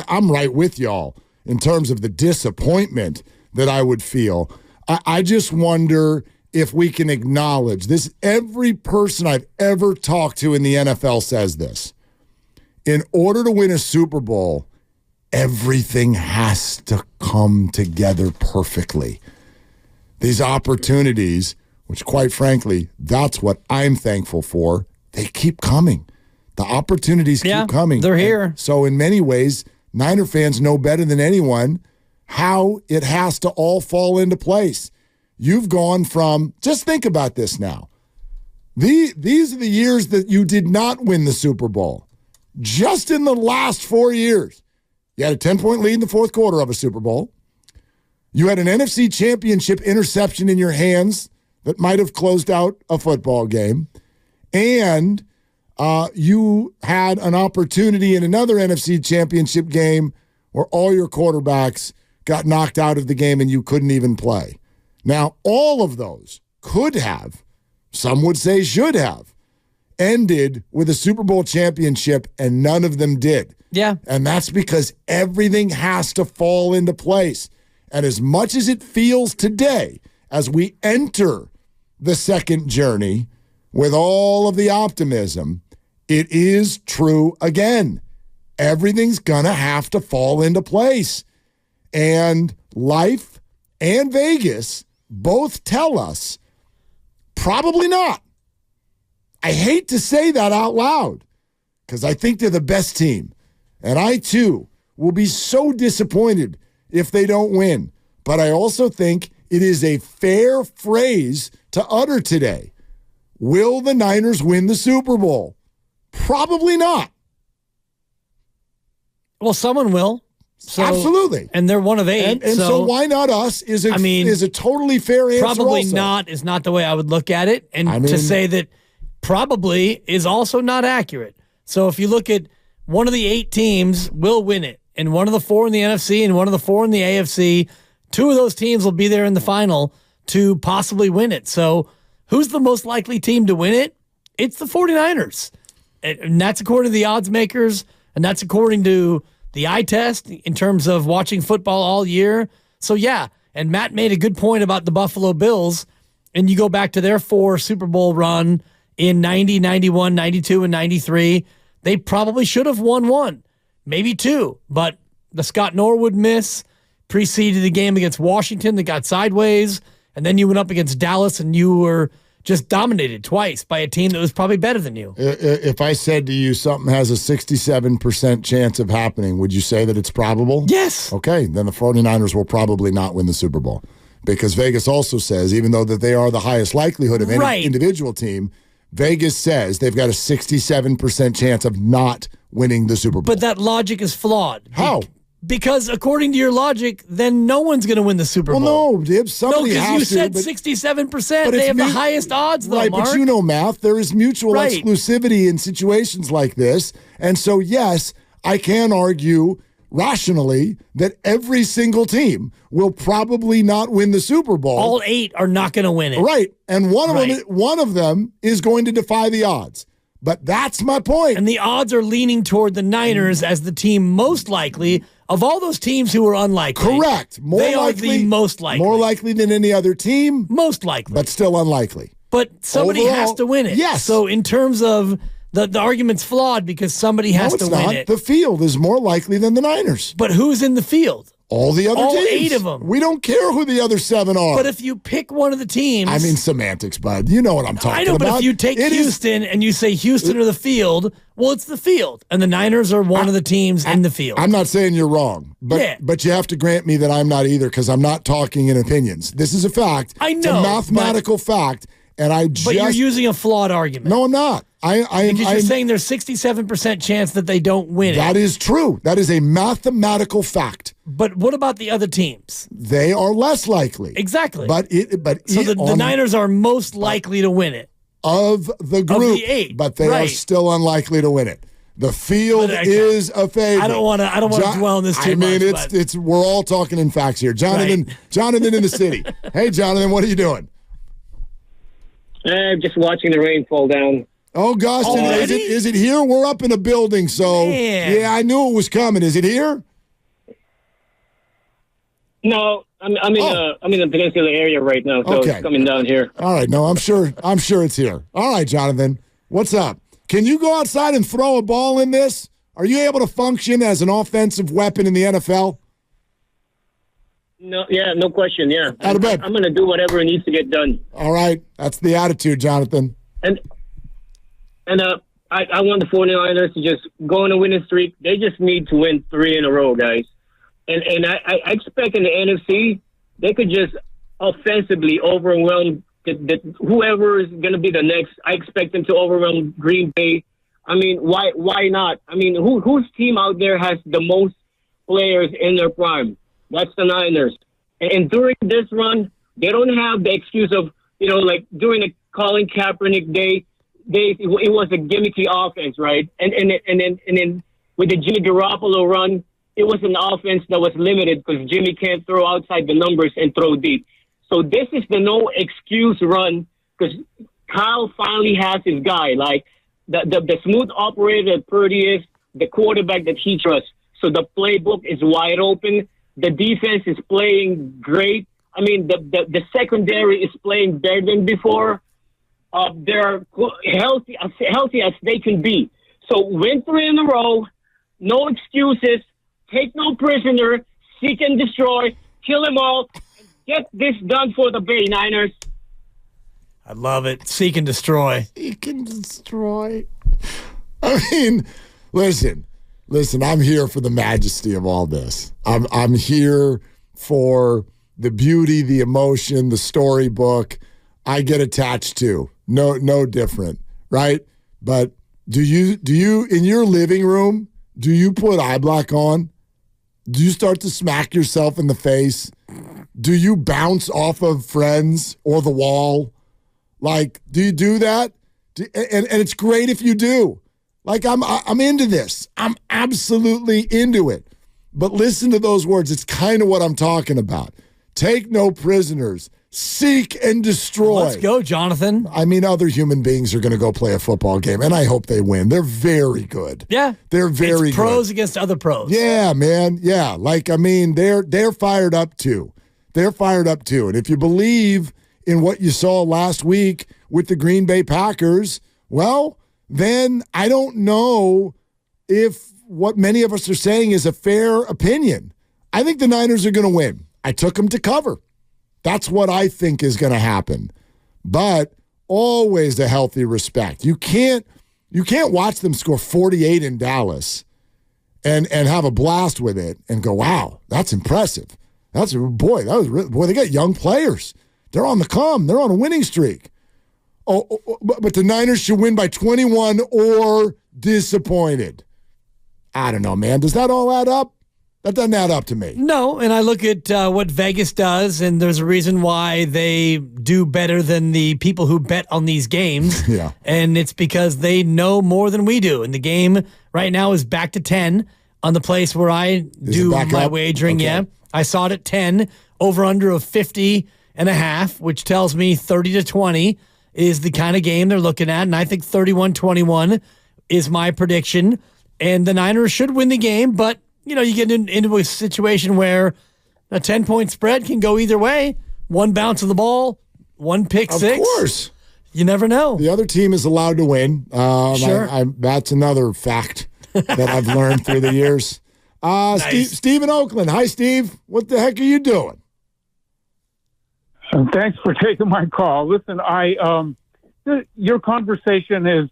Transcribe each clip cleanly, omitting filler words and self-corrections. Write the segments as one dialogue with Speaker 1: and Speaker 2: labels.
Speaker 1: I'm right with y'all in terms of the disappointment that I would feel. I just wonder if we can acknowledge this. Every person I've ever talked to in the NFL says this. In order to win a Super Bowl, everything has to come together perfectly. These opportunities, which quite frankly, that's what I'm thankful for, they keep coming. The opportunities keep coming.
Speaker 2: They're here.
Speaker 1: And so in many ways, Niner fans know better than anyone how it has to all fall into place. You've gone from, just think about this now. These are the years that you did not win the Super Bowl. Just in the last 4 years. You had a 10-point lead in the fourth quarter of a Super Bowl. You had an NFC championship interception in your hands that might have closed out a football game. And you had an opportunity in another NFC championship game where all your quarterbacks got knocked out of the game and you couldn't even play. Now, all of those could have, some would say should have, ended with a Super Bowl championship, and none of them did.
Speaker 2: Yeah.
Speaker 1: And that's because everything has to fall into place. And as much as it feels today, as we enter the second journey with all of the optimism, it is true again. Everything's going to have to fall into place. And life and Vegas both tell us probably not. I hate to say that out loud because I think they're the best team. And I, too, will be so disappointed if they don't win. But I also think it is a fair phrase to utter today. Will the Niners win the Super Bowl? Probably not.
Speaker 2: Well, someone will. So,
Speaker 1: absolutely.
Speaker 2: And they're one of 8.
Speaker 1: And so why not us is a totally fair answer.
Speaker 2: Probably
Speaker 1: also.
Speaker 2: not is not the way I would look at it. And to say that probably is also not accurate. So if you look at one of the 8 teams will win it, and one of the 4 in the NFC and one of the 4 in the AFC, 2 of those teams will be there in the final to possibly win it. So who's the most likely team to win it? It's the 49ers. And that's according to the odds makers, and that's according to the eye test in terms of watching football all year. So, yeah, and Matt made a good point about the Buffalo Bills, and you go back to their 4 Super Bowl run in 90, 91, 92, and 93. They probably should have won 1, maybe 2, but the Scott Norwood miss preceded the game against Washington that got sideways, and then you went up against Dallas, and you were just dominated twice by a team that was probably better than you.
Speaker 1: If I said to you something has a 67% chance of happening, would you say that it's probable?
Speaker 2: Yes.
Speaker 1: Okay, then the 49ers will probably not win the Super Bowl because Vegas also says, even though that they are the highest likelihood of any individual team, Vegas says they've got a 67% chance of not winning the Super Bowl.
Speaker 2: But that logic is flawed.
Speaker 1: How?
Speaker 2: Because according to your logic, then no one's going to win the Super Bowl.
Speaker 1: Well, no, Dibs, somebody has to.
Speaker 2: No, because you said 67%. They have the highest odds, though,
Speaker 1: right,
Speaker 2: Mark.
Speaker 1: But you know math. There is mutual exclusivity in situations like this. And so, yes, I can argue rationally that every single team will probably not win the Super Bowl.
Speaker 2: All 8 are not going to win it.
Speaker 1: Right. And one of them is going to defy the odds. But that's my point.
Speaker 2: And the odds are leaning toward the Niners as the team most likely of all those teams who are unlikely.
Speaker 1: Correct.
Speaker 2: They are the most likely.
Speaker 1: More likely than any other team.
Speaker 2: Most likely.
Speaker 1: But still unlikely.
Speaker 2: But somebody has to win it.
Speaker 1: Yes.
Speaker 2: So in terms of the argument's flawed because somebody has to win it.
Speaker 1: The field is more likely than the Niners.
Speaker 2: But who's in the field?
Speaker 1: All the other teams.
Speaker 2: All 8 of them.
Speaker 1: We don't care who the other 7 are.
Speaker 2: But if you pick one of the teams...
Speaker 1: I mean semantics, bud. You know what I'm talking about.
Speaker 2: I know, but if you take Houston and you say Houston or the field, well, it's the field. And the Niners are one of the teams in the field.
Speaker 1: I'm not saying you're wrong. But you have to grant me that I'm not either because I'm not talking in opinions. This is a fact.
Speaker 2: I know.
Speaker 1: It's a mathematical fact. But
Speaker 2: you're using a flawed argument.
Speaker 1: No, I'm not.
Speaker 2: Because you're saying there's 67% chance that they don't win it.
Speaker 1: That is true. That is a mathematical fact.
Speaker 2: But what about the other teams?
Speaker 1: They are less likely.
Speaker 2: Exactly.
Speaker 1: So
Speaker 2: the Niners are most likely to win it.
Speaker 1: Of the group.
Speaker 2: Of the 8.
Speaker 1: But they are still unlikely to win it. The field is a favorite.
Speaker 2: I don't want to dwell on this too much.
Speaker 1: It's we're all talking in facts here. Jonathan in the city. Hey, Jonathan, what are you doing?
Speaker 3: Just watching the rain fall down.
Speaker 1: Oh, gosh. Is it here? We're up in a building, so...
Speaker 2: Man.
Speaker 1: Yeah, I knew it was coming. Is it here?
Speaker 3: No, I'm in the Peninsula area right now, so
Speaker 1: Okay.
Speaker 3: it's coming down here.
Speaker 1: All right. No, I'm sure it's here. All right, Jonathan. What's up? Can you go outside and throw a ball in this? Are you able to function as an offensive weapon in the NFL?
Speaker 3: No, yeah, no question. Yeah,
Speaker 1: Out of bed.
Speaker 3: I'm going to do whatever needs to get done.
Speaker 1: All right. That's the attitude, Jonathan.
Speaker 3: And I want the 49ers to just go on a winning streak. They just need to win 3 in a row, guys. And I expect in the NFC, they could just offensively overwhelm whoever is going to be the next. I expect them to overwhelm Green Bay. I mean, why not? I mean, whose team out there has the most players in their prime? That's the Niners. And during this run, they don't have the excuse of, like during the Colin Kaepernick day, it was a gimmicky offense, right? And then with the Jimmy Garoppolo run, it was an offense that was limited because Jimmy can't throw outside the numbers and throw deep. So this is the no excuse run because Kyle finally has his guy, like the smooth operator that Purdy is, the quarterback that he trusts. So the playbook is wide open. The defense is playing great. I mean, the secondary is playing better than before. They're healthy as they can be. So win 3 in a row, no excuses, take no prisoner, seek and destroy, kill them all, and get this done for the Bay Niners.
Speaker 2: I love it. Seek and destroy.
Speaker 1: Seek and destroy. I mean, listen, I'm here for the majesty of all this. I'm here for the beauty, the emotion, the storybook. I get attached to. No different, right? But do you in your living room, do you put eye black on? Do you start to smack yourself in the face? Do you bounce off of friends or the wall? Like, do you do that? And it's great if you do. Like, I'm into this. I'm absolutely into it. But listen to those words. It's kind of what I'm talking about. Take no prisoners. Seek and destroy.
Speaker 2: Let's go, Jonathan.
Speaker 1: I mean, other human beings are going to go play a football game, and I hope they win. They're very good.
Speaker 2: Yeah.
Speaker 1: They're very
Speaker 2: it's pros
Speaker 1: good.
Speaker 2: against other pros.
Speaker 1: Yeah, man. Yeah. Like, I mean, they're fired up too. They're fired up too. And if you believe in what you saw last week with the Green Bay Packers, well, then I don't know if what many of us are saying is a fair opinion. I think the Niners are going to win. I took them to cover. That's what I think is going to happen. But always a healthy respect. You can't watch them score 48 in Dallas and have a blast with it and go, wow, that's impressive. They got young players. They're on the come. They're on a winning streak. But the Niners should win by 21 or disappointed. I don't know, man. Does that all add up? That doesn't add up to me.
Speaker 2: No, and I look at what Vegas does, and there's a reason why they do better than the people who bet on these games.
Speaker 1: Yeah.
Speaker 2: And it's because they know more than we do. And the game right now is back to 10 on the place where I do my wagering. Okay. Yeah. I saw it at 10, over under of 50.5, which tells me 30-20 is the kind of game they're looking at. And I think 31-21 is my prediction. And the Niners should win the game, but you get into a situation where a 10-point spread can go either way. One bounce of the ball, one pick six.
Speaker 1: Of course.
Speaker 2: You never know.
Speaker 1: The other team is allowed to win.
Speaker 2: Sure.
Speaker 1: That's another fact that I've learned through the years. Nice. Steve in Oakland. Hi, Steve. What the heck are you doing?
Speaker 4: Thanks for taking my call. Listen, your conversation is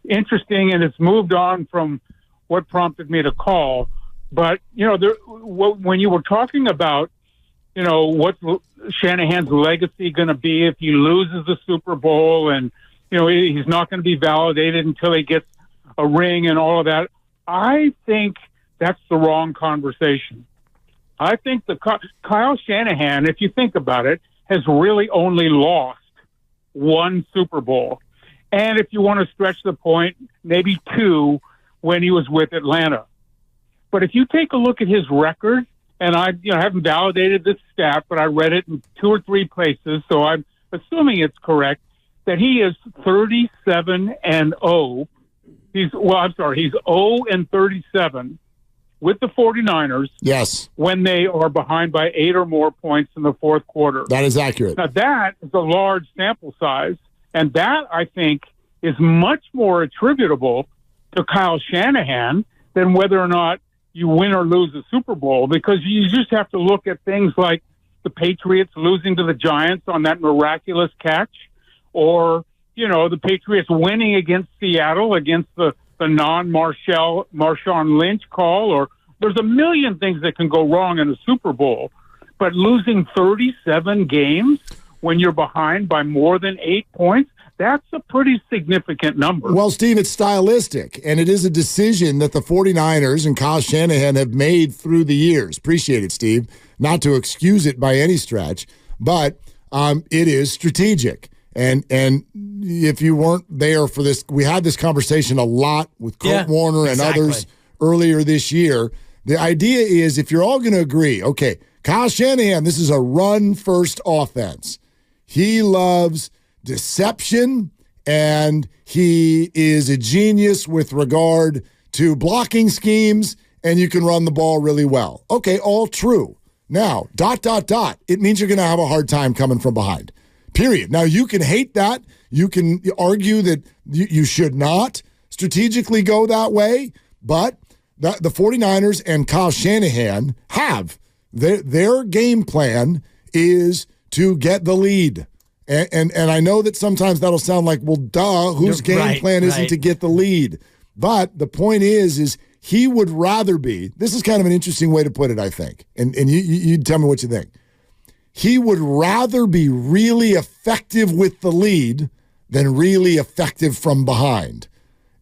Speaker 4: interesting, and it's moved on from what prompted me to call. But, when you were talking about, what's Shanahan's legacy going to be if he loses the Super Bowl and, he's not going to be validated until he gets a ring and all of that, I think that's the wrong conversation. I think Kyle Shanahan, if you think about it, has really only lost one Super Bowl. And if you want to stretch the point, maybe 2 when he was with Atlanta. But if you take a look at his record, and I haven't validated this stat, but I read it in 2 or 3 places, so I'm assuming it's correct, that he is 37-0. He's 0-37 with the 49ers
Speaker 1: Yes.
Speaker 4: when they are behind by 8 or more points in the fourth quarter.
Speaker 1: That is accurate.
Speaker 4: Now, that is a large sample size, and that, I think, is much more attributable to Kyle Shanahan than whether or not you win or lose a Super Bowl, because you just have to look at things like the Patriots losing to the Giants on that miraculous catch, or, the Patriots winning against Seattle against the non-Marshawn Lynch call, or there's a million things that can go wrong in a Super Bowl. But losing 37 games when you're behind by more than 8 points, that's a pretty significant number.
Speaker 1: Well, Steve, it's stylistic, and it is a decision that the 49ers and Kyle Shanahan have made through the years. Appreciate it, Steve. Not to excuse it by any stretch, but it is strategic. And if you weren't there for this, we had this conversation a lot with Kurt Warner and others earlier this year. The idea is, if you're all going to agree, okay, Kyle Shanahan, this is a run-first offense. He loves deception, and he is a genius with regard to blocking schemes, and you can run the ball really well. Okay, all true. Now, ... it means you're going to have a hard time coming from behind. Period. Now, you can hate that. You can argue that you should not strategically go that way, but the 49ers and Kyle Shanahan have. Their game plan is to get the lead. And I know that sometimes that'll sound like, well, duh, whose game plan isn't to get the lead? But the point is he would rather be, this is kind of an interesting way to put it, I think, and you tell me what you think. He would rather be really effective with the lead than really effective from behind.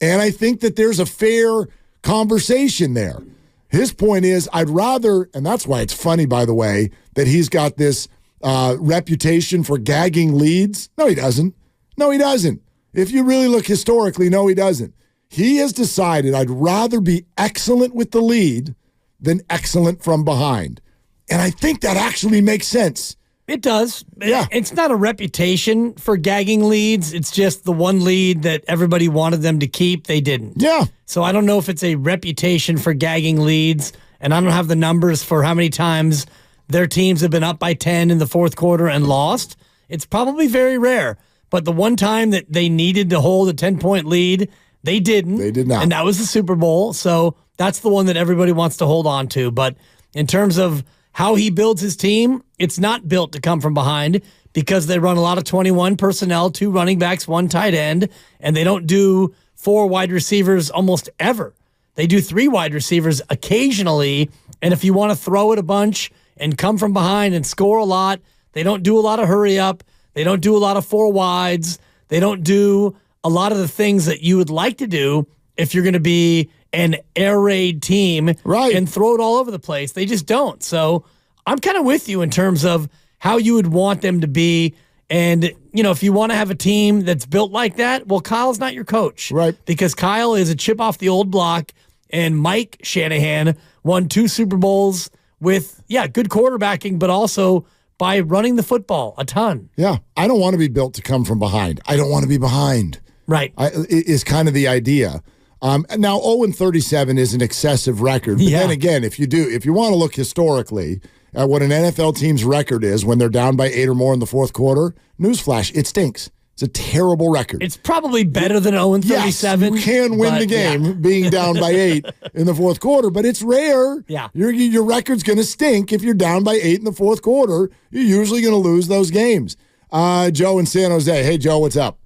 Speaker 1: And I think that there's a fair conversation there. His point is, I'd rather, and that's why it's funny, by the way, that he's got this reputation for gagging leads. No, he doesn't. No, he doesn't. If you really look historically, no, he doesn't. He has decided, I'd rather be excellent with the lead than excellent from behind. And I think that actually makes sense.
Speaker 2: It does.
Speaker 1: Yeah.
Speaker 2: It's not a reputation for gagging leads. It's just the one lead that everybody wanted them to keep. They didn't.
Speaker 1: Yeah.
Speaker 2: So I don't know if it's a reputation for gagging leads, and I don't have the numbers for how many times their teams have been up by 10 in the fourth quarter and lost. It's probably very rare. But the one time that they needed to hold a 10-point lead, they didn't.
Speaker 1: They did not.
Speaker 2: And that was the Super Bowl. So that's the one that everybody wants to hold on to. But in terms of how he builds his team, it's not built to come from behind, because they run a lot of 21 personnel, 2 running backs, 1 tight end, and they don't do 4 wide receivers almost ever. They do 3 wide receivers occasionally, and if you want to throw it a bunch and come from behind and score a lot, they don't do a lot of hurry up. They don't do a lot of 4 wides. They don't do a lot of the things that you would like to do if you're going to be an air raid team and throw it all over the place. They just don't. So I'm kind of with you in terms of how you would want them to be. And, if you want to have a team that's built like that, well, Kyle's not your coach.
Speaker 1: Right.
Speaker 2: Because Kyle is a chip off the old block, and Mike Shanahan won 2 Super Bowls with, good quarterbacking, but also by running the football a ton.
Speaker 1: Yeah. I don't want to be built to come from behind. I don't want to be behind.
Speaker 2: Right.
Speaker 1: Is kind of the idea. Now, 0-37 is an excessive record. But then again, if you want to look historically at what an NFL team's record is when they're down by 8 or more in the fourth quarter, newsflash, it stinks. It's a terrible record.
Speaker 2: It's probably better than 0-37.
Speaker 1: Yes, you can win the game being down by 8 in the fourth quarter, but it's rare.
Speaker 2: Yeah.
Speaker 1: Your record's going to stink if you're down by 8 in the fourth quarter. You're usually going to lose those games. Joe in San Jose. Hey, Joe, what's up?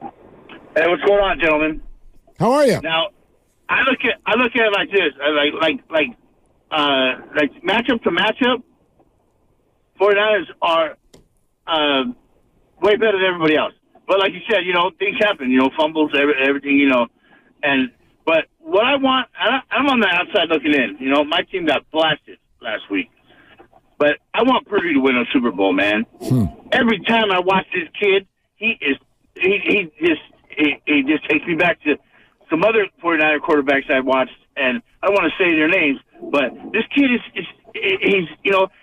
Speaker 5: Hey, what's going on, gentlemen?
Speaker 1: How are you?
Speaker 5: Now, I look at it like this, like matchup to matchup. 49ers are way better than everybody else. But like you said, things happen. Fumbles, everything. But what I want, I'm on the outside looking in. My team got blasted last week, but I want Purdy to win a Super Bowl, man. Every time I watch this kid, he just takes me back to some other 49er quarterbacks I watched, and I don't want to say their names, but this kid he's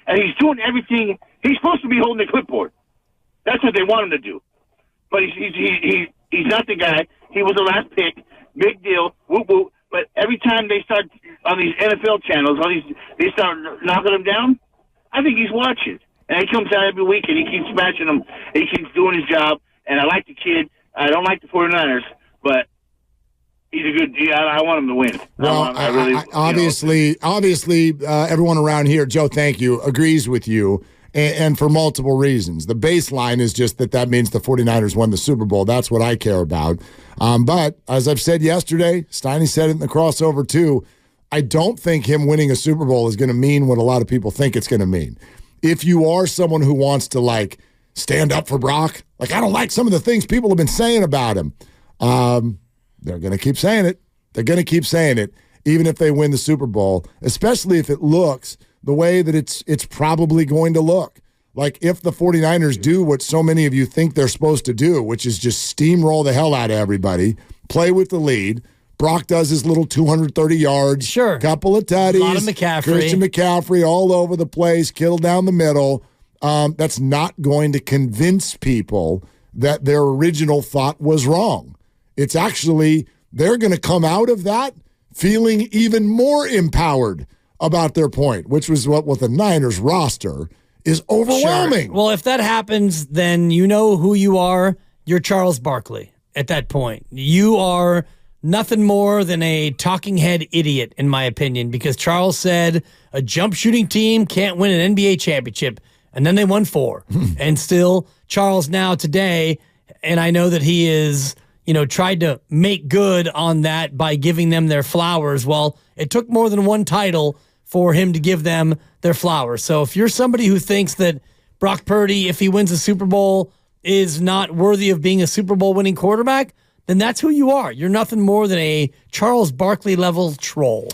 Speaker 5: and he's doing everything. He's supposed to be holding the clipboard. That's what they want him to do. But he's not the guy. He was the last pick. Big deal. Whoop, whoop. But every time they start on these NFL channels, they start knocking him down. I think he's watching, and he comes out every week and he keeps smashing them. He keeps doing his job, and I like the kid. I don't like the 49ers, but he's a good. I want him to win.
Speaker 1: Well, obviously, everyone around here, Joe, thank you, agrees with you. And for multiple reasons. The baseline is just that means the 49ers won the Super Bowl. That's what I care about. But as I've said yesterday, Steiny said it in the crossover too, I don't think him winning a Super Bowl is going to mean what a lot of people think it's going to mean. If you are someone who wants to, stand up for Brock, I don't like some of the things people have been saying about him, they're going to keep saying it. They're going to keep saying it, even if they win the Super Bowl, especially if it looks the way that it's probably going to look. If the 49ers do what so many of you think they're supposed to do, which is just steamroll the hell out of everybody, play with the lead. Brock does his little 230 yards,
Speaker 2: sure,
Speaker 1: couple of tutties,
Speaker 2: a lot of McCaffrey.
Speaker 1: Christian McCaffrey all over the place, Kittle down the middle. That's not going to convince people that their original thought was wrong. It's actually, they're going to come out of that feeling even more empowered about their point, which was what with the Niners roster is overwhelming.
Speaker 2: Sure. Well, if that happens, then you know who you are. You're Charles Barkley at that point. You are nothing more than a talking head idiot, in my opinion, because Charles said a jump shooting team can't win an NBA championship, and then they won 4. And still, Charles now today, and I know that he is, tried to make good on that by giving them their flowers. Well, it took more than one title for him to give them their flowers. So if you're somebody who thinks that Brock Purdy, if he wins a Super Bowl, is not worthy of being a Super Bowl winning quarterback, then that's who you are. You're nothing more than a Charles Barkley level troll.